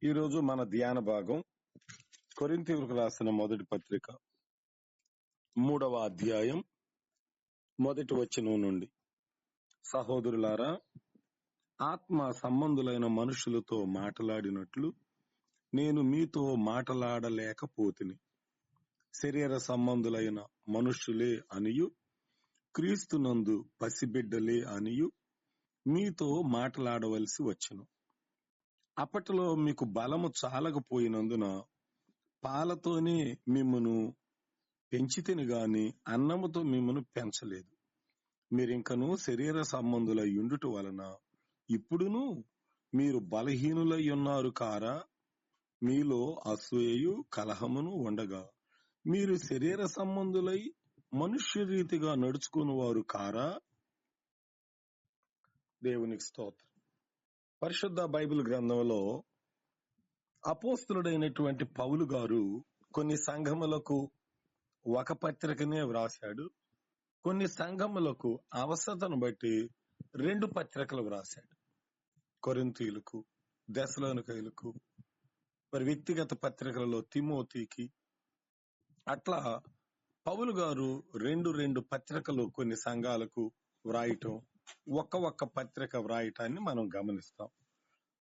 ఈరోజు మన ధ్యాన భాగం కొరింథీయులకు రాసిన మొదటి పత్రిక 3వ అధ్యాయం మొదటి వచనం నుండి. సహోదరులారా, ఆత్మ సంబంధులైన మనుషులతో మాట్లాడినట్లు నేను మీతో మాట్లాడలేకపోతిని. శరీర సంబంధులైన మనుషులే అనియు క్రీస్తునందు పసిబిడ్డలే అనియు మీతో మాట్లాడవలసి వచ్చును. అప్పటిలో మీకు బలము చాలకపోయినందున పాలతోనే మిమ్మును పెంచితిని గాని అన్నముతో మిమ్మును పెంచలేదు. మీరింకను శరీర సంబంధులై ఉండుట వలన ఇప్పుడును మీరు బలహీనులై ఉన్నారు కారా? మీలో అసూయయు కలహమును ఉండగా మీరు శరీర సంబంధులై మనుష్య రీతిగా నడుచుకుని వారు కారా? దేవునికి స్తోత్రం. పరిశుద్ధ బైబిల్ గ్రంథంలో అపోస్తులుడైనటువంటి పౌలు గారు కొన్ని సంఘములకు ఒక పత్రికనే వ్రాశాడు. కొన్ని సంఘములకు అవసరతను బట్టి 2 పత్రికలు వ్రాశాడు. కొరింథీయులకు, దెసలోనికయులకు, మరి వ్యక్తిగత పత్రికలలో తిమోతికి, అట్లా పౌలు గారు 2 పత్రికలు కొన్ని సంఘాలకు వ్రాయటం, ఒక్క పత్రిక వ్రాయటాన్ని మనం గమనిస్తాం.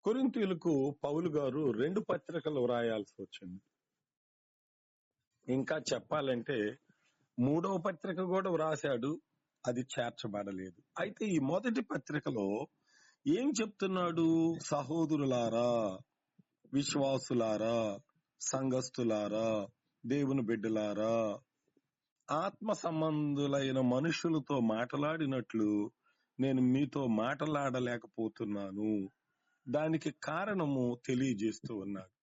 కొరింథీయులకు పౌలు గారు 2 పత్రికలు వ్రాయాల్సి వచ్చింది. ఇంకా చెప్పాలంటే 3వ పత్రిక కూడా వ్రాశాడు, అది చేర్చబడలేదు. అయితే ఈ మొదటి పత్రికలో ఏం చెప్తున్నాడు? సహోదరులారా, విశ్వాసులారా, సంఘస్థులారా, దేవుని బిడ్డలారా, ఆత్మ సంబంధులైన మనుషులతో మాట్లాడినట్లు నేను మీతో మాట్లాడలేకపోతున్నాను. దానికి కారణము తెలియజేస్తూ ఉన్నాడు.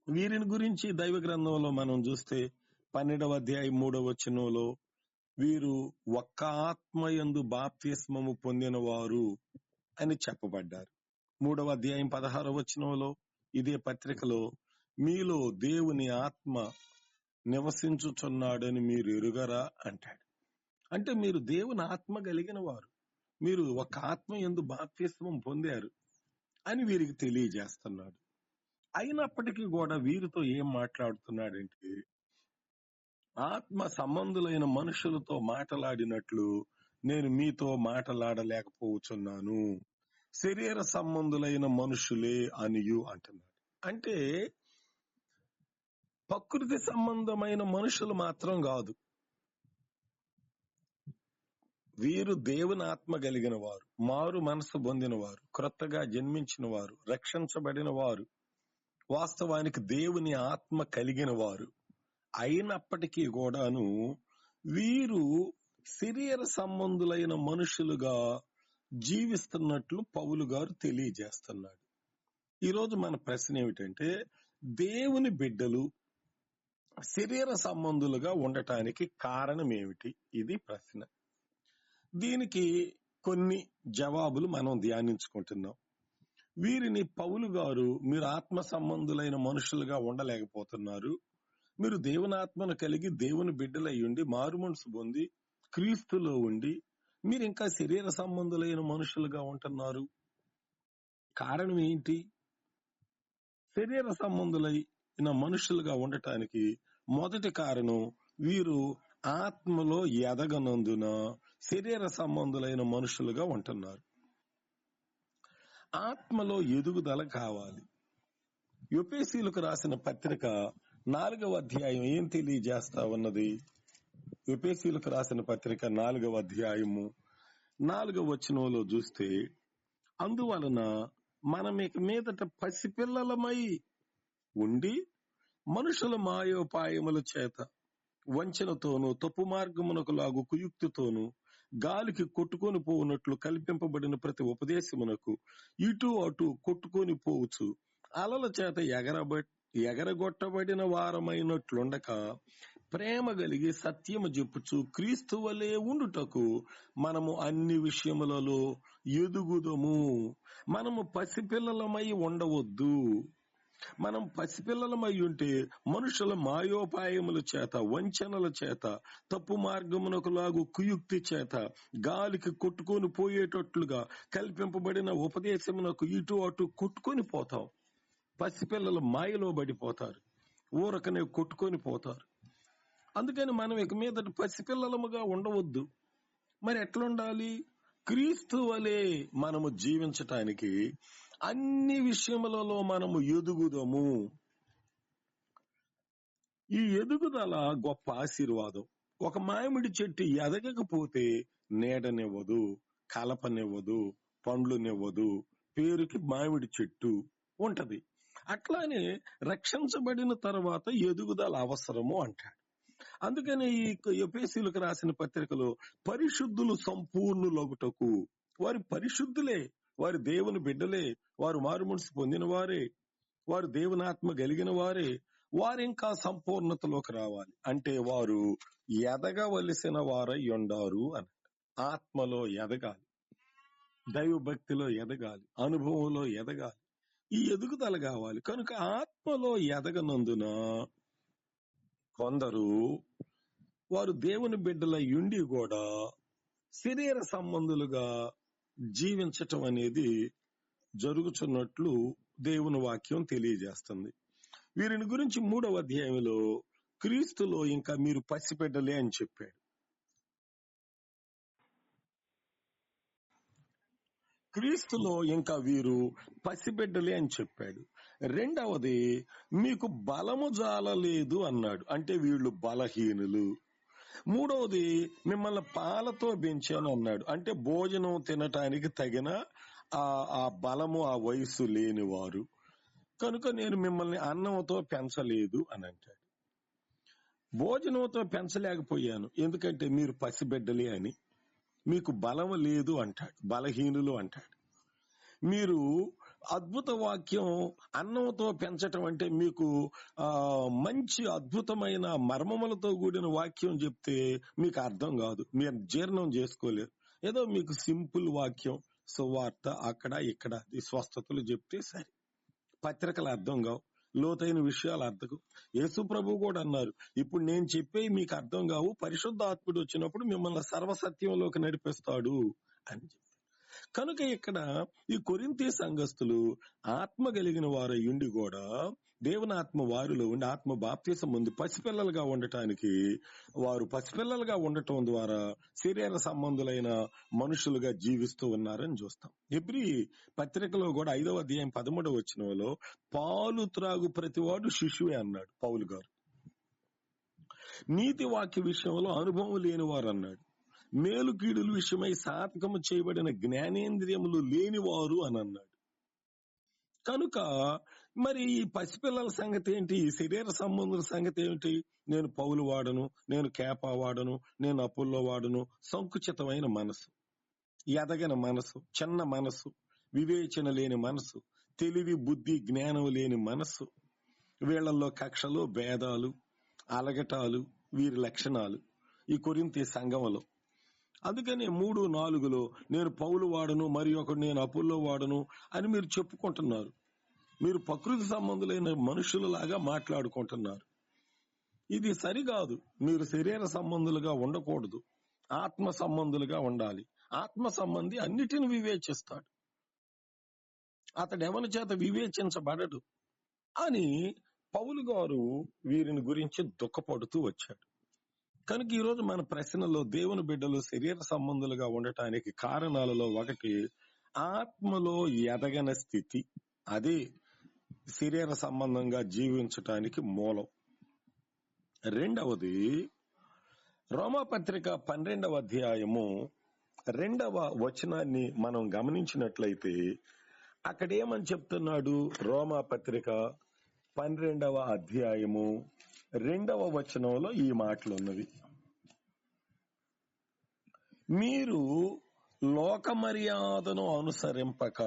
వీరిని గురించి దైవ గ్రంథంలో మనం చూస్తే 12వ అధ్యాయం 3వ వచనంలో వీరు ఒక్క ఆత్మయందు బాప్తిస్మము పొందిన వారు అని చెప్పబడ్డారు. 3వ అధ్యాయం 16వ వచనంలో ఇదే పత్రికలో మీలో దేవుని ఆత్మ నివసించుచున్నాడని మీరు ఎరుగరా అంటాడు. అంటే మీరు దేవుని ఆత్మ కలిగిన వారు, మీరు ఒక ఆత్మ యందు బాప్తిస్మం పొందారు అని వీరికి తెలియజేస్తున్నాడు. అయినప్పటికీ కూడా వీరితో ఏం మాట్లాడుతున్నాడంటే, ఆత్మ సంబంధులైన మనుషులతో మాట్లాడినట్లు నేను మీతో మాట్లాడలేకపోతున్నాను. శరీర సంబంధులైన మనుషులే అనియు అంటున్నాడు. అంటే ప్రకృతి సంబంధమైన మనుషులు మాత్రం కాదు, వీరు దేవుని ఆత్మ కలిగిన వారు, మారు మనసు పొందిన వారు, క్రొత్తగా జన్మించిన వారు, రక్షించబడిన వారు, వాస్తవానికి దేవుని ఆత్మ కలిగిన వారు. అయినప్పటికీ కూడాను వీరు శరీర సంబంధులైన మనుషులుగా జీవిస్తున్నట్లు పౌలు గారు తెలియజేస్తున్నాడు. ఈరోజు మన ప్రశ్న ఏమిటంటే, దేవుని బిడ్డలు శరీర సంబంధులుగా ఉండటానికి కారణం ఏమిటి? ఇది ప్రశ్న. దీనికి కొన్ని జవాబులు మనం ధ్యానించుకుంటున్నాం. వీరిని పౌలు గారు మీరు ఆత్మ సంబంధులైన మనుషులుగా ఉండలేకపోతున్నారు, మీరు దేవుని ఆత్మను కలిగి దేవుని బిడ్డలై ఉండి మారు మనసు పొంది క్రీస్తులో ఉండి మీరు ఇంకా శరీర సంబంధులైన మనుషులుగా ఉంటున్నారు. కారణం ఏంటి? శరీర సంబంధులైన మనుషులుగా ఉండటానికి మొదటి కారణం, వీరు ఆత్మలో ఎదగనందున శరీర సంబంధులైన మనుషులుగా ఉంటున్నారు. ఆత్మలో ఎదుగుదల కావాలి. ఎఫెసీయులకు రాసిన పత్రిక 4వ అధ్యాయం ఏం తెలియజేస్తా ఉన్నది? ఎఫెసీయులకు రాసిన పత్రిక 4వ అధ్యాయము 4వ వచనంలో చూస్తే, అందువలన మనం ఇక మీదట పసిపిల్లలమై ఉండి మనుషుల మాయోపాయముల చేత వంచనతోనూ తప్పు మార్గమునకు లాగు కుయుక్తితోనూ గాలికి కొట్టుకొని పోవునట్లు కల్పింపబడిన ప్రతి ఉపదేశమునకు ఇటు అటు కొట్టుకొని పోవచ్చు అలల చేత ఎగరగొట్టబడిన వారమైనట్లుండక ప్రేమ కలిగి సత్యము చెప్పుచు క్రీస్తు వలె ఉండుటకు మనము అన్ని విషయములలో ఎదుగుదము. మనము పసిపిల్లలమై ఉండవద్దు. మనం పసిపిల్లలమై ఉంటే మనుషుల మాయోపాయముల చేత, వంచనల చేత, తప్పు మార్గమునకు లాగు కుయుక్తి చేత, గాలికి కొట్టుకొని పోయేటట్లుగా కల్పింపబడిన ఉపదేశమునకు ఇటు అటు కొట్టుకొని పోతాం. పసిపిల్లలు మాయలో పడిపోతారు, ఊరకనే కొట్టుకొని పోతారు. అందుకని మనం ఇక మీదట పసిపిల్లలముగా ఉండవద్దు. మరి ఎట్లుండాలి? క్రీస్తు వలె మనము జీవించటానికి అన్ని విషయములలో మనము ఎదుగుదము. ఈ ఎదుగుదల గొప్ప ఆశీర్వాదం. ఒక మామిడి చెట్టు ఎదగకపోతే నీడనివ్వదు, కలపనివ్వదు, పండ్లునివ్వదు, పేరుకి మామిడి చెట్టు ఉంటది. అట్లానే రక్షించబడిన తర్వాత ఎదుగుదల అవసరము అంటాడు. అందుకని ఈ ఎఫెసీయులకు రాసిన పత్రికలో పరిశుద్ధులు సంపూర్ణులగుటకు, వారి పరిశుద్ధులే, వారి దేవుని బిడ్డలే, వారు మారుమనసు పొందిన వారే, వారు దేవుని ఆత్మ కలిగిన వారే, వారు ఇంకా సంపూర్ణతలోకి రావాలి. అంటే వారు ఎదగవలసిన వారై ఉండారు అని. ఆత్మలో ఎదగాలి, దైవ భక్తిలో ఎదగాలి, అనుభవంలో ఎదగాలి. ఈ ఎదుగుదల కావాలి. కనుక ఆత్మలో ఎదగనందున కొందరు వారు దేవుని బిడ్డల యుండి కూడా శరీర సంబంధులుగా జీవించటం అనేది జరుగుతున్నట్లు దేవుని వాక్యం తెలియజేస్తుంది. వీరిని గురించి 3వ అధ్యాయంలో క్రీస్తులో ఇంకా మీరు పసిబిడ్డలే అని చెప్పాడు. క్రీస్తులో ఇంకా వీరు పసిబిడ్డలే అని చెప్పాడు. రెండవది, మీకు బలము జాలలేదు అన్నాడు. అంటే వీళ్ళు బలహీనులు. మూడవది, మిమ్మల్ని పాలతో పెంచాను అన్నాడు. అంటే భోజనం తినటానికి తగిన ఆ బలము, ఆ వయస్సు లేనివారు. కనుక నేను మిమ్మల్ని అన్నంతో పెంచలేదు అని అంటాడు. భోజనంతో పెంచలేకపోయాను ఎందుకంటే మీరు పసిబిడ్డలే అని. మీకు బలం లేదు అంటాడు, బలహీనులు అంటాడు. మీరు అద్భుత వాక్యం అన్నంతో పెంచటం అంటే మీకు మంచి అద్భుతమైన మర్మములతో కూడిన వాక్యం చెప్తే మీకు అర్థం కాదు, మీరు జీర్ణం చేసుకోలేరు. ఏదో మీకు సింపుల్ వాక్యం, సువార్త అక్కడ ఇక్కడ స్వస్థతలు చెప్తే సరే, పత్రికలు అర్థం కావు, లోతైన విషయాలు అర్థం. యేసు ప్రభు కూడా అన్నారు, ఇప్పుడు నేను చెప్పే మీకు అర్థం కావు, పరిశుద్ధాత్ముడు వచ్చినప్పుడు మిమ్మల్ని సర్వసత్యంలోకి నడిపిస్తాడు అని చెప్పి. కనుక ఇక్కడ ఈ కొరింథీ సంఘస్థులు ఆత్మ కలిగిన వారు ఉండి కూడా దేవుని ఆత్మ వారిలో ఉండి ఆత్మ బాప్తిసం ముందు పసిపిల్లలుగా ఉండటానికి, వారు పసిపిల్లలుగా ఉండటం ద్వారా శరీర సంబంధులైన మనుషులుగా జీవిస్తూ ఉన్నారని చూస్తాం. హెబ్రీ పత్రికలో కూడా 5వ అధ్యాయం 13వ వచనంలో పాలు త్రాగు ప్రతివాడు శిశువే అన్నాడు పౌలు గారు. నీతి వాక్య విషయంలో అనుభవం లేని వారు అన్నాడు. మేలు కీడుల విషయమై సాధకము చేయబడిన జ్ఞానేంద్రియములు లేనివారు అని అన్నాడు. కనుక మరి ఈ పసిపిల్లల సంగతి ఏంటి? ఈ శరీర సంబంధుల సంగతి ఏమిటి? నేను పౌలు వాడను, నేను కేపా వాడను, నేను అపుల్లో వాడను. సంకుచితమైన మనసు, ఎదగని మనసు, చిన్న మనసు, వివేచన లేని మనసు, తెలివి బుద్ధి జ్ఞానం లేని మనసు, వీళ్లలో కక్షలు భేదాలు అలగటాలు వీరి లక్షణాలు ఈ కొరింథీ సంఘములో. అందుకని 3:4 నేను పౌలు వాడను, మరి ఒకడు నేను అపుల్లో వాడను అని మీరు చెప్పుకుంటున్నారు. మీరు ప్రకృతి సంబంధులైన మనుషులలాగా మాట్లాడుకుంటున్నారు. ఇది సరికాదు. మీరు శరీర సంబంధులుగా ఉండకూడదు, ఆత్మ సంబంధులుగా ఉండాలి. ఆత్మ సంబంధి అన్నిటిని వివేచిస్తాడు, అతడు ఎవరి చేత వివేచించబడడు అని పౌలు గారు వీరిని గురించి దుఃఖపడుతూ వచ్చాడు. కనుక ఈరోజు మన ప్రశ్నలో దేవుని బిడ్డలు శరీర సంబంధులుగా ఉండటానికి కారణాలలో ఒకటి ఆత్మలో ఎదగని స్థితి. అదే శరీర సంబంధంగా జీవించటానికి మూలం. రెండవది, రోమాపత్రిక 12వ అధ్యాయము 2వ వచనాన్ని మనం గమనించినట్లయితే అక్కడ ఏమని చెప్తున్నాడు? రోమాపత్రిక 12వ అధ్యాయము 2వ వచనంలో ఈ మాటలు ఉన్నవి. మీరు లోక మర్యాదను అనుసరింపక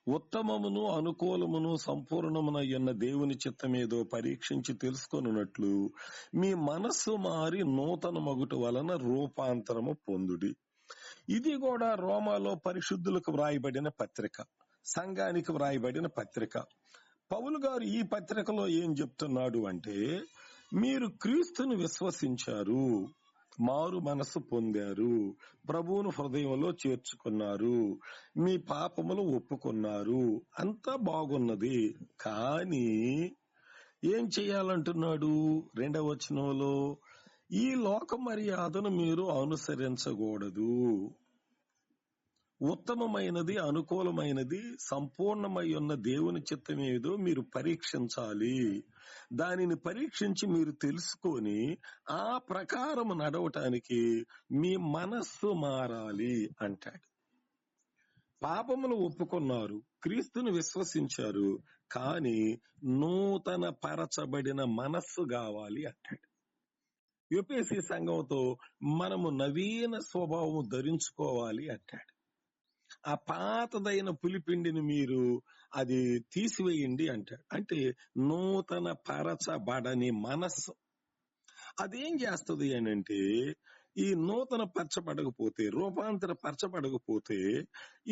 ఉత్తమమును అనుకూలమును సంపూర్ణమునయ్యున్న దేవుని చిత్తమేదో పరీక్షించి తెలుసుకొనున్నట్లు మీ మనస్సు మారి నూతన మగుట వలన రూపాంతరము పొందుడి. ఇది కూడా రోమాలో పరిశుద్ధులకు వ్రాయబడిన పత్రిక, సంఘానికి వ్రాయబడిన పత్రిక. పౌలు గారు ఈ పత్రికలో ఏం చెప్తున్నాడు అంటే, మీరు క్రీస్తును విశ్వసించారు, మారు మనస్సు పొందారు, ప్రభువును హృదయంలో చేర్చుకున్నారు, మీ పాపములు ఒప్పుకున్నారు, అంతా బాగున్నది. కానీ ఏం చెయ్యాలంటున్నాడు? 2వ వచనంలో, ఈ లోక మర్యాదను మీరు అనుసరించకూడదు. ఉత్తమమైనది, అనుకూలమైనది, సంపూర్ణమై ఉన్న దేవుని చిత్తం ఏదో మీరు పరీక్షించాలి. దానిని పరీక్షించి మీరు తెలుసుకొని ఆ ప్రకారం నడవటానికి మీ మనస్సు మారాలి అంటాడు. పాపములు ఒప్పుకున్నారు, క్రీస్తుని విశ్వసించారు, కానీ నూతన పరచబడిన మనస్సు కావాలి అంటాడు. ఎఫెసీ సంఘంతో మనము నవీన స్వభావము ధరించుకోవాలి అంటాడు. ఆ పాతదైన పులిపిండిని మీరు అది తీసివేయండి అంటాడు. అంటే నూతన పరచబడని మనస్సు అదేం చేస్తుంది అని అంటే, ఈ నూతన పరచబడకపోతే, రూపాంతర పరచబడకపోతే,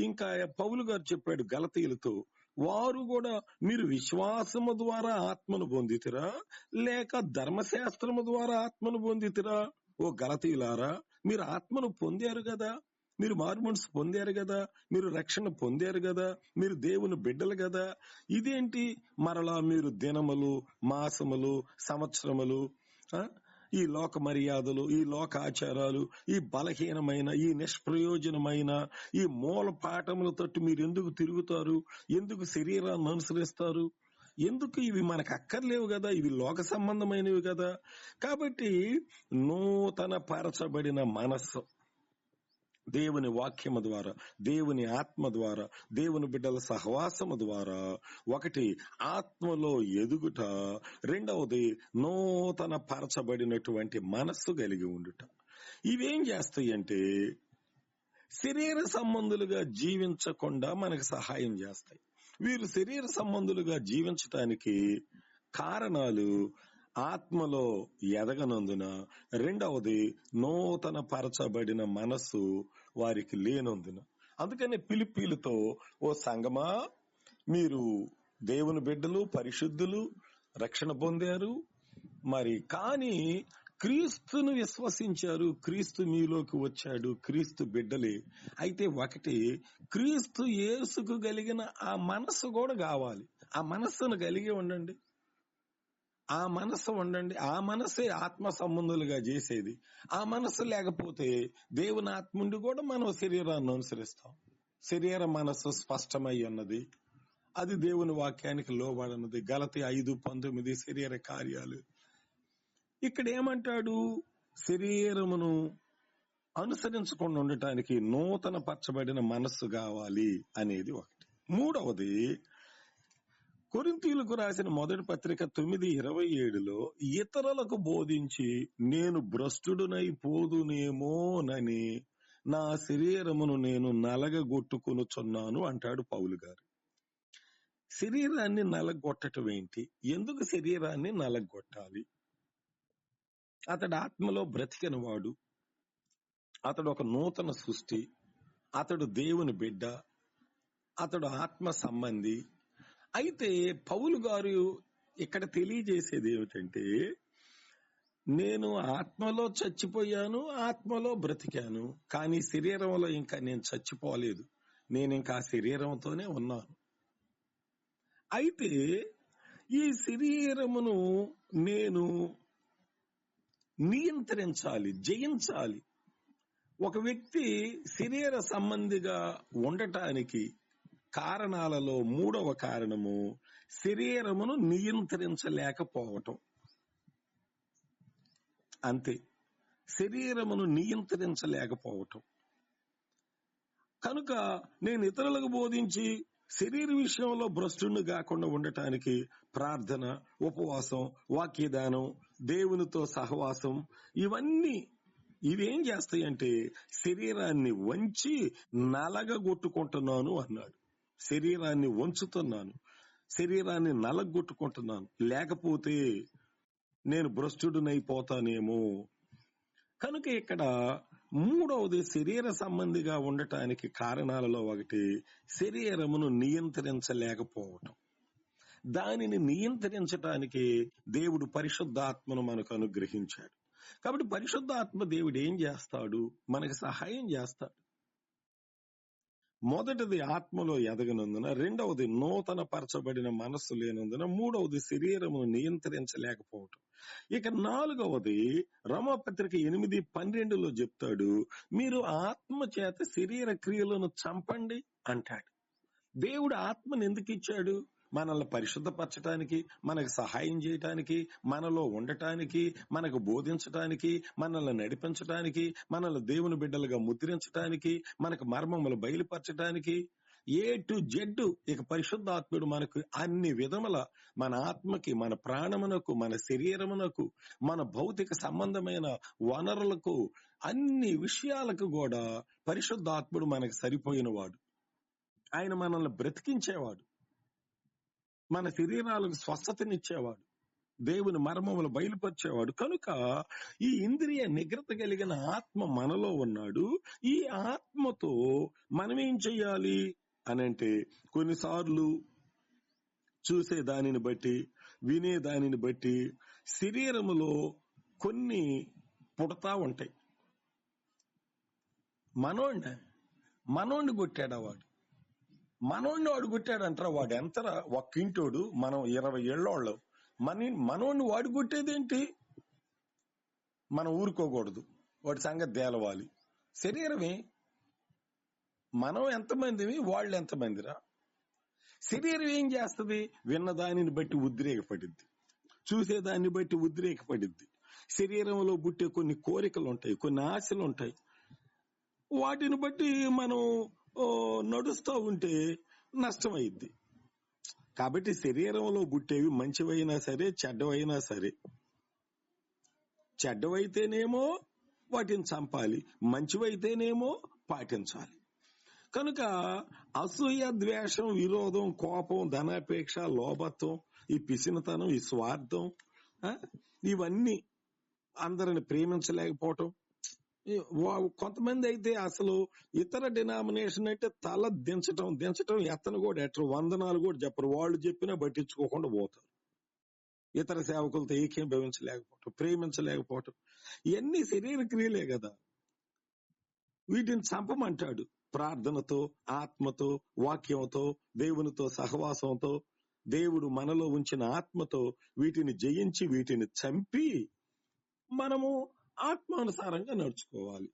ఇంకా పౌలు గారు చెప్పాడు గలతీయులతో, వారు కూడా మీరు విశ్వాసము ద్వారా ఆత్మను పొందితిరా లేక ధర్మశాస్త్రము ద్వారా ఆత్మను పొందితిరా? ఓ గలతీయులారా, మీరు ఆత్మను పొందారు కదా, మీరు మారుమనసు పొందారు కదా, మీరు రక్షణ పొందారు కదా, మీరు దేవుని బిడ్డలు కదా, ఇదేంటి మరలా మీరు దినములు, మాసములు, సంవత్సరములు, ఈ లోక మర్యాదలు, ఈ లోక ఆచారాలు, ఈ బలహీనమైన, ఈ నిష్ప్రయోజనమైన ఈ మూల పాఠములతో మీరు ఎందుకు తిరుగుతారు? ఎందుకు శరీరాన్ని అనుసరిస్తారు? ఎందుకు? ఇవి మనకు అక్కర్లేవు కదా, ఇవి లోక సంబంధమైనవి కదా. కాబట్టి నూతన పరచబడిన మనస్సు దేవుని వాక్యము ద్వారా, దేవుని ఆత్మ ద్వారా, దేవుని బిడ్డల సహవాసము ద్వారా, ఒకటి ఆత్మలో ఎదుగుట, రెండవది నూతన పరచబడినటువంటి మనస్సు కలిగి ఉండుట. ఇవేం చేస్తాయి అంటే శరీర సంబంధులుగా జీవించకుండా మనకు సహాయం చేస్తాయి. వీరు శరీర సంబంధులుగా జీవించటానికి కారణాలు ఆత్మలో ఎదగనందున, రెండవది నూతన పరచబడిన మనస్సు వారికి లేనందున. అందుకని ఫిలిప్పీలతో, ఓ సంగమా, మీరు దేవుని బిడ్డలు, పరిశుద్ధులు, రక్షణ పొందారు, మరి కానీ క్రీస్తును విశ్వసించారు, క్రీస్తు మీలోకి వచ్చాడు, క్రీస్తు బిడ్డలే. అయితే ఒకటి, క్రీస్తు యేసుకు కలిగిన ఆ మనస్సు కూడా కావాలి. ఆ మనస్సును కలిగి ఉండండి, ఆ మనస్సు ఉండండి. ఆ మనస్సే ఆత్మ సంబంధులుగా చేసేది. ఆ మనస్సు లేకపోతే దేవుని ఆత్ముండి కూడా మనం శరీరాన్ని అనుసరిస్తాం. శరీర మనస్సు స్పష్టమై ఉన్నది, అది దేవుని వాక్యానికి లోబడినది. గలతీ 5:19 శరీర కార్యాలు. ఇక్కడ ఏమంటాడు? శరీరమును అనుసరించకుండా ఉండటానికి నూతన పరచబడిన మనస్సు కావాలి అనేది ఒకటి. మూడవది, కొరింథీయులకు రాసిన మొదటి పత్రిక 9:27లో, ఇతరులకు బోధించి నేను భ్రష్టుడునై పోదునేమోనని నా శరీరమును నేను నలగగొట్టుకొనుచున్నాను అంటాడు పౌలు గారు. శరీరాన్ని నలగొట్టడం ఏంటి? ఎందుకు శరీరాన్ని నలగొట్టాలి? అతడు ఆత్మలో బ్రతికిన వాడు, అతడు ఒక నూతన సృష్టి, అతడు దేవుని బిడ్డ, అతడు ఆత్మ సంబంధి. అయితే పౌలు గారు ఇక్కడ తెలియజేసేది ఏమిటంటే, నేను ఆత్మలో చచ్చిపోయాను, ఆత్మలో బ్రతికాను, కానీ శరీరంలో ఇంకా నేను చచ్చిపోలేదు, నేను ఇంకా ఆ శరీరంతోనే ఉన్నాను. అయితే ఈ శరీరమును నేను నియంత్రించాలి, జయించాలి. ఒక వ్యక్తి శరీర సంబంధిగా ఉండటానికి కారణాలలో మూడవ కారణము శరీరమును నియంత్రించలేకపోవటం. అంతే, శరీరమును నియంత్రించలేకపోవటం. కనుక నేను ఇతరులకు బోధించి శరీర విషయంలో భ్రష్టుని కాకుండా ఉండటానికి ప్రార్థన, ఉపవాసం, వాక్యదానం, దేవునితో సహవాసం, ఇవేం చేస్తాయంటే శరీరాన్ని వంచి నలగగొట్టుకుంటున్నాను అన్నాడు. శరీరాన్ని వంచుతున్నాను, శరీరాన్ని నలగొట్టుకుంటున్నాను, లేకపోతే నేను భ్రష్టుడినైపోతానేమో. కనుక ఇక్కడ మూడవది శరీర సంబంధిగా ఉండటానికి కారణాలలో ఒకటి శరీరమును నియంత్రించలేకపోవటం. దానిని నియంత్రించటానికి దేవుడు పరిశుద్ధాత్మను మనకు అనుగ్రహించాడు. కాబట్టి పరిశుద్ధాత్మ దేవుడు ఏం చేస్తాడు? మనకి సహాయం చేస్తాడు. మొదటిది ఆత్మలో ఎదగనందున, రెండవది నూతన పరచబడిన మనస్సు లేనందున, మూడవది శరీరమును నియంత్రించలేకపోవటం. ఇక నాలుగవది రోమాపత్రిక 8:12 చెప్తాడు, మీరు ఆత్మ చేత శరీర క్రియలను చంపండి అంటాడు. దేవుడు ఆత్మను ఎందుకు ఇచ్చాడు? మనల్ని పరిశుద్ధపరచడానికి, మనకు సహాయం చేయటానికి, మనలో ఉండటానికి, మనకు బోధించటానికి, మనల్ని నడిపించటానికి, మనల్ని దేవుని బిడ్డలుగా ముద్రించటానికి, మనకు మర్మములు బయలుపరచటానికి, ఏ టు జెడ్. ఇక పరిశుద్ధాత్ముడు మనకు అన్ని విధముల మన ఆత్మకి, మన ప్రాణమునకు, మన శరీరమునకు, మన భౌతిక సంబంధమైన వనరులకు, అన్ని విషయాలకు కూడా పరిశుద్ధాత్ముడు మనకు సరిపోయిన వాడు. ఆయన మనల్ని బ్రతికించేవాడు, మన శరీరాలకు స్వస్థతనిచ్చేవాడు, దేవుని మర్మములు బయలుపరిచేవాడు. కనుక ఈ ఇంద్రియ నిగ్రత కలిగిన ఆత్మ మనలో ఉన్నాడు. ఈ ఆత్మతో మనమేం చెయ్యాలి అనంటే, కొన్నిసార్లు చూసే దానిని బట్టి, వినే దానిని బట్టి శరీరములో కొన్ని పుడతా ఉంటాయి. మనోడిని కొట్టాడా వాడు? మనోడిని వాడు కొట్టాడంటారా? వాడు ఎంతరా ఒక్కింటోడు, మనం 20 ఏళ్ళోళ్ళు. మనోడిని వాడు కొట్టేదేంటి? మనం ఊరుకోకూడదు, వాడి సంగతి తేలవాలి. శరీరమే. మనం ఎంతమందివి, వాళ్ళు ఎంతమందిరా? శరీరం ఏం చేస్తుంది? విన్న దానిని బట్టి ఉద్రేకపడిద్ది, చూసేదాన్ని బట్టి ఉద్రేకపడిద్ది. శరీరంలో పుట్టే కొన్ని కోరికలు ఉంటాయి, కొన్ని ఆశలు ఉంటాయి. వాటిని బట్టి మనం నడుస్తూ ఉంటే నష్టమైద్ది. కాబట్టి శరీరంలో పుట్టేవి మంచివైనా సరే, చెడ్డవైనా సరే, చెడ్డవైతేనేమో వాటిని చంపాలి, మంచివైతేనేమో పాటించాలి. కనుక అసూయ, ద్వేషం, విరోధం, కోపం, ధనాపేక్ష, లోభత్వం, ఈ పిసినతనం, ఈ స్వార్థం, ఇవన్నీ, అందరిని ప్రేమించలేకపోవటం. కొంతమంది అయితే అసలు ఇతర డినామినేషన్ అయితే తల దించటం ఎత్తను కూడా ఎట్టరు, వందనాలు కూడా చెప్పరు. వాళ్ళు చెప్పినా పట్టించుకోకుండా పోతారు. ఇతర సేవకులతో ఏకీభవించలేకపోవటం, ప్రేమించలేకపోవటం, ఇవన్నీ శరీర క్రియలే కదా. వీటిని చంపమంటాడు. ప్రార్థనతో, ఆత్మతో, వాక్యంతో, దేవునితో సహవాసంతో, దేవుడు మనలో ఉంచిన ఆత్మతో వీటిని జయించి, వీటిని చంపి మనము ఆత్మానుసారంగా నడుచుకోవాలి.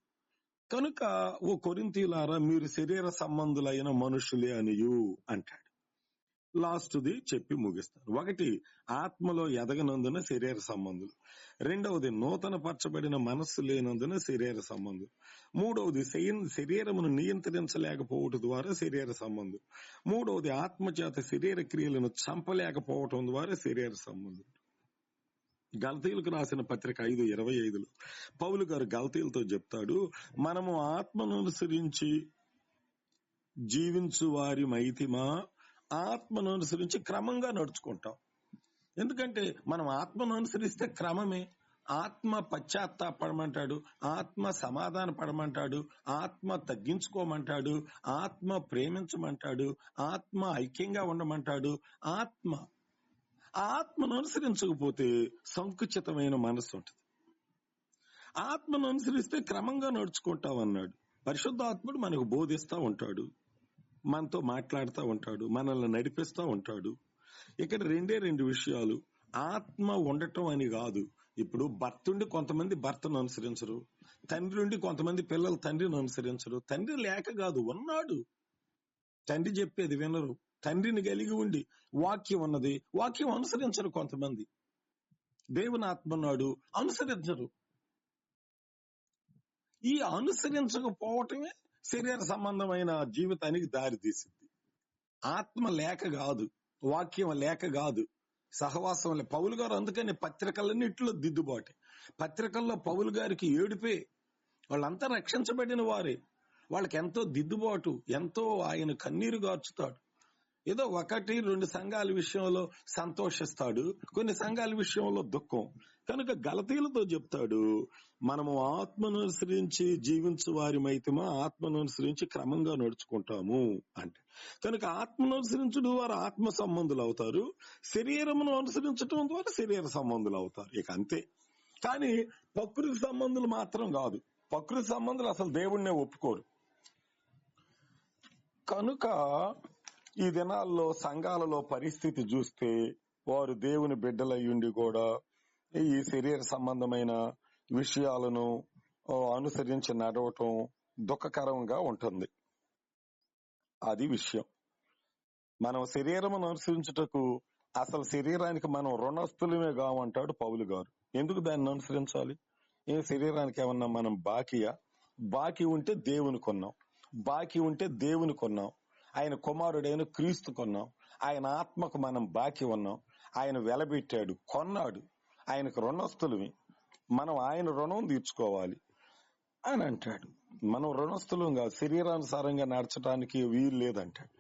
కనుక ఓ కొరింథీయులారా, మీరు శరీర సంబంధులైన మనుషులే అనియు అంటాడు. లాస్ట్ది చెప్పి ముగిస్తాను. ఒకటి, ఆత్మలో ఎదగనందున శరీర సంబంధులు. రెండవది, నూతన పరచబడిన మనస్సు లేనందున శరీర సంబంధులు. మూడవది, శరీరమును నియంత్రించలేకపోవటం ద్వారా శరీర సంబంధులు. మూడవది, ఆత్మచేత శరీర క్రియలను చంపలేకపోవటం ద్వారా శరీర సంబంధులు. గలతీయులకు రాసిన పత్రిక 5:25 పౌలు గారు గలతీయులతో చెప్తాడు, మనము ఆత్మను అనుసరించి జీవించు వారి మైతిమా, ఆత్మను అనుసరించి క్రమంగా నడుచుకుంటాం. ఎందుకంటే మనం ఆత్మను అనుసరిస్తే క్రమమే. ఆత్మ పశ్చాత్తాపడమంటాడు, ఆత్మ సమాధాన పడమంటాడు, ఆత్మ తగ్గించుకోమంటాడు, ఆత్మ ప్రేమించమంటాడు, ఆత్మ ఐక్యంగా ఉండమంటాడు. ఆత్మను అనుసరించకపోతే సంకుచితమైన మనస్సు ఉంటుంది. ఆత్మను అనుసరిస్తే క్రమంగా నడుచుకుంటాం అన్నాడు. పరిశుద్ధాత్ముడు మనకు బోధిస్తా ఉంటాడు, మనతో మాట్లాడుతూ ఉంటాడు, మనల్ని నడిపిస్తూ ఉంటాడు. ఇక్కడ రెండు విషయాలు. ఆత్మ ఉండటం అని కాదు. ఇప్పుడు భర్త ఉండి కొంతమంది భర్తను అనుసరించరు, తండ్రి ఉండి కొంతమంది పిల్లలు తండ్రిని అనుసరించరు. తండ్రి లేక కాదు, ఉన్నాడు, తండ్రి చెప్పేది వినరు. తండ్రిని కలిగి ఉండి వాక్యం ఉన్నది, వాక్యం అనుసరించరు. కొంతమంది దేవుని ఆత్మ ఉన్నాడు, అనుసరించరు. ఈ అనుసరించకపోవటమే శరీర సంబంధమైన జీవితానికి దారి తీసింది. ఆత్మ లేక కాదు, వాక్యం లేక కాదు, సహవాసం. పౌలు గారు అందుకని పత్రికలన్నింటిలో దిద్దుబాటు. పత్రికల్లో పౌలు గారికి ఏడుపే. వాళ్ళంతా రక్షించబడిన వారే, వాళ్ళకి ఎంతో దిద్దుబాటు, ఎంతో ఆయన కన్నీరు గార్చుతాడు. ఏదో 1-2 సంఘాల విషయంలో సంతోషిస్తాడు, కొన్ని సంఘాల విషయంలో దుఃఖం. కనుక గలతీయులతో చెప్తాడు, మనము ఆత్మను అనుసరించి జీవించు వారిమైతేమా, ఆత్మను అనుసరించి క్రమంగా నడుచుకుంటాము అంటే. కనుక ఆత్మను అనుసరించడం ద్వారా ఆత్మ సంబంధులు అవుతారు, శరీరమును అనుసరించడం ద్వారా శరీర సంబంధులు అవుతారు. ఇక అంతే. కానీ ప్రకృతి సంబంధులు మాత్రం కాదు. ప్రకృతి సంబంధులు అసలు దేవుణ్ణే ఒప్పుకోరు. కనుక ఈ దినాల్లో సంఘాలలో పరిస్థితి చూస్తే వారు దేవుని బిడ్డలయ్యుండి కూడా ఈ శరీర సంబంధమైన విషయాలను అనుసరించి నడవటం దుఃఖకరంగా ఉంటుంది. అది విషయం. మనం శరీరమును అనుసరించుటకు అసలు శరీరానికి మనం రుణస్థులమే కావంటాడు పౌలు గారు. ఎందుకు దాన్ని అనుసరించాలి? ఏ శరీరానికి ఏమన్నా మనం బాకీ ఉంటే దేవుని కొన్నాం, బాకీ ఉంటే దేవుని కొన్నాం, ఆయన కుమారుడైన క్రీస్తు కొన్నాం, ఆయన ఆత్మకు మనం బాకీ ఉన్నాం, ఆయన వెలబెట్టాడు, కొన్నాడు, ఆయనకు రుణస్థులమే, మనం ఆయన రుణం తీర్చుకోవాలి అని అంటాడు. మనం రుణస్థులం కాదు, శరీరానుసారంగా నడచడానికి వీలు లేదంటాడు.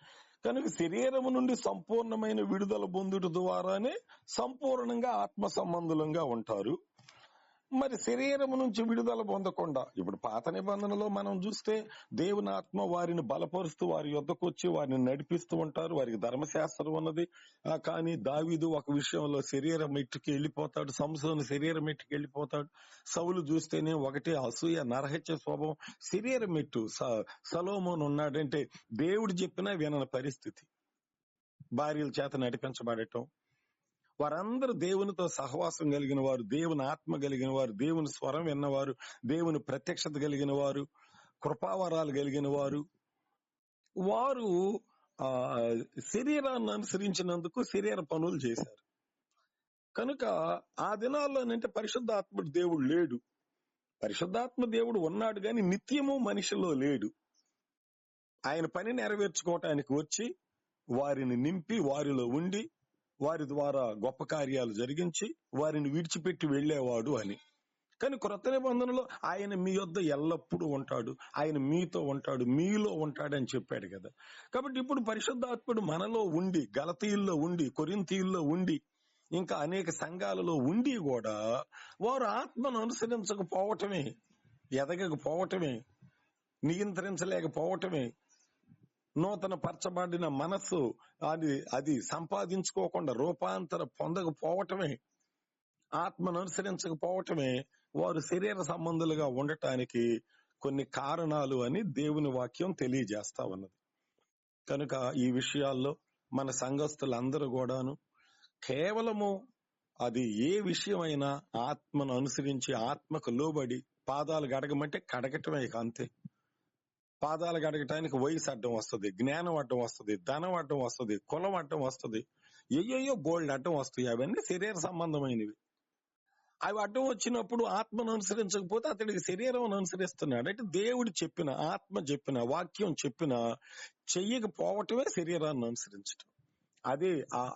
కనుక శరీరము నుండి సంపూర్ణమైన విడుదల పొందుట ద్వారానే సంపూర్ణంగా ఆత్మ సంబంధులంగా ఉంటారు. మరి శరీరము నుంచి విడుదల పొందకుండా, ఇప్పుడు పాత నిబంధనలో మనం చూస్తే దేవుని ఆత్మ వారిని బలపరుస్తూ వారి యొద్దకు వచ్చి వారిని నడిపిస్తూ ఉంటారు, వారికి ధర్మశాస్త్రం ఉన్నది. కానీ దావీదు ఒక విషయంలో శరీరం ఎట్టుకి వెళ్ళిపోతాడు, సంసోను శరీరం ఎట్టుకి వెళ్ళిపోతాడు. సౌలు చూస్తేనే ఒకటే అసూయ, నరహత్య స్వభావం, శరీరం ఎట్టు. సొలొమోను ఉన్నాడంటే దేవుడు చెప్పినా వినని పరిస్థితి, భార్యల చేత నడిపించబడటం. వారందరూ దేవునితో సహవాసం కలిగిన వారు, దేవుని ఆత్మ కలిగిన వారు, దేవుని స్వరం విన్నవారు, దేవుని ప్రత్యక్షత కలిగిన వారు, కృపావరాలు కలిగిన వారు. వారు శరీరాన్ని అనుసరించినందుకు శరీర పనులు చేశారు. కనుక ఆ దినాల్లోనంటే పరిశుద్ధాత్ముడు దేవుడు లేడు. పరిశుద్ధాత్మ దేవుడు ఉన్నాడు గాని నిత్యము మనిషిలో లేడు. ఆయన పని నెరవేర్చుకోవటానికి వచ్చి వారిని నింపి వారిలో ఉండి వారి ద్వారా గొప్ప కార్యాలు జరిగించి వారిని విడిచిపెట్టి వెళ్లేవాడు అని. కానీ క్రొత్త నిబంధనలో ఆయన మీ యొద్ద ఎల్లప్పుడూ ఉంటాడు, ఆయన మీతో ఉంటాడు, మీలో ఉంటాడని చెప్పాడు కదా. కాబట్టి ఇప్పుడు పరిశుద్ధాత్ముడు మనలో ఉండి, గలతీయుల్లో ఉండి, కొరింథీయుల్లో ఉండి, ఇంకా అనేక సంఘాలలో ఉండి కూడా వారు ఆత్మను అనుసరించకపోవటమే, ఎదగకపోవటమే, నియంత్రించలేకపోవటమే, నూతన పరచబడిన మనస్సు అది సంపాదించుకోకుండా రూపాంతర పొందకపోవటమే, ఆత్మను అనుసరించకపోవటమే వారు శరీర సంబంధులుగా ఉండటానికి కొన్ని కారణాలు అని దేవుని వాక్యం తెలియజేస్తా ఉన్నది. కనుక ఈ విషయాల్లో మన సంఘస్థులందరూ కూడాను కేవలము అది ఏ విషయమైనా ఆత్మను అనుసరించి ఆత్మకు లోబడి పాదాలు గడగమంటే కడగటమే, అంతే. పాదాలు గడగటానికి వయసు అడ్డం వస్తుంది, జ్ఞానం అడ్డం వస్తుంది, ధనం అడ్డం వస్తుంది, కులం అడ్డం వస్తుంది, ఏయో గోల్డ్ అడ్డం వస్తాయి. అవన్నీ శరీర సంబంధమైనవి. అవి అడ్డం వచ్చినప్పుడు ఆత్మను అనుసరించకపోతే అతడికి శరీరం అనుసరిస్తున్నాడు. అంటే దేవుడు చెప్పిన, ఆత్మ చెప్పిన, వాక్యం చెప్పిన చెయ్యకపోవటమే శరీరాన్ని అనుసరించటం. అదే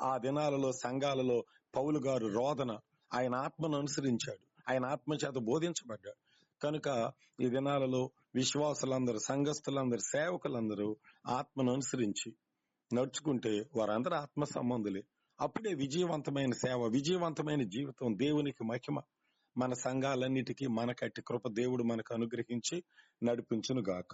ఆ దినాలలో సంఘాలలో పౌలు గారు రోదన. ఆయన ఆత్మను అనుసరించాడు, ఆయన ఆత్మ చేత బోధించబడ్డాడు. కనుక ఈ దినాలలో విశ్వాసులందరూ, సంఘస్థులందరూ, సేవకులందరూ ఆత్మను అనుసరించి నడుచుకుంటే వారందరూ ఆత్మ సంబంధులే. అప్పుడే విజయవంతమైన సేవ, విజయవంతమైన జీవితం, దేవునికి మహిమ. మన సంఘాలన్నిటికీ మనకట్టి కృప దేవుడు మనకు అనుగ్రహించి నడిపించును గాక.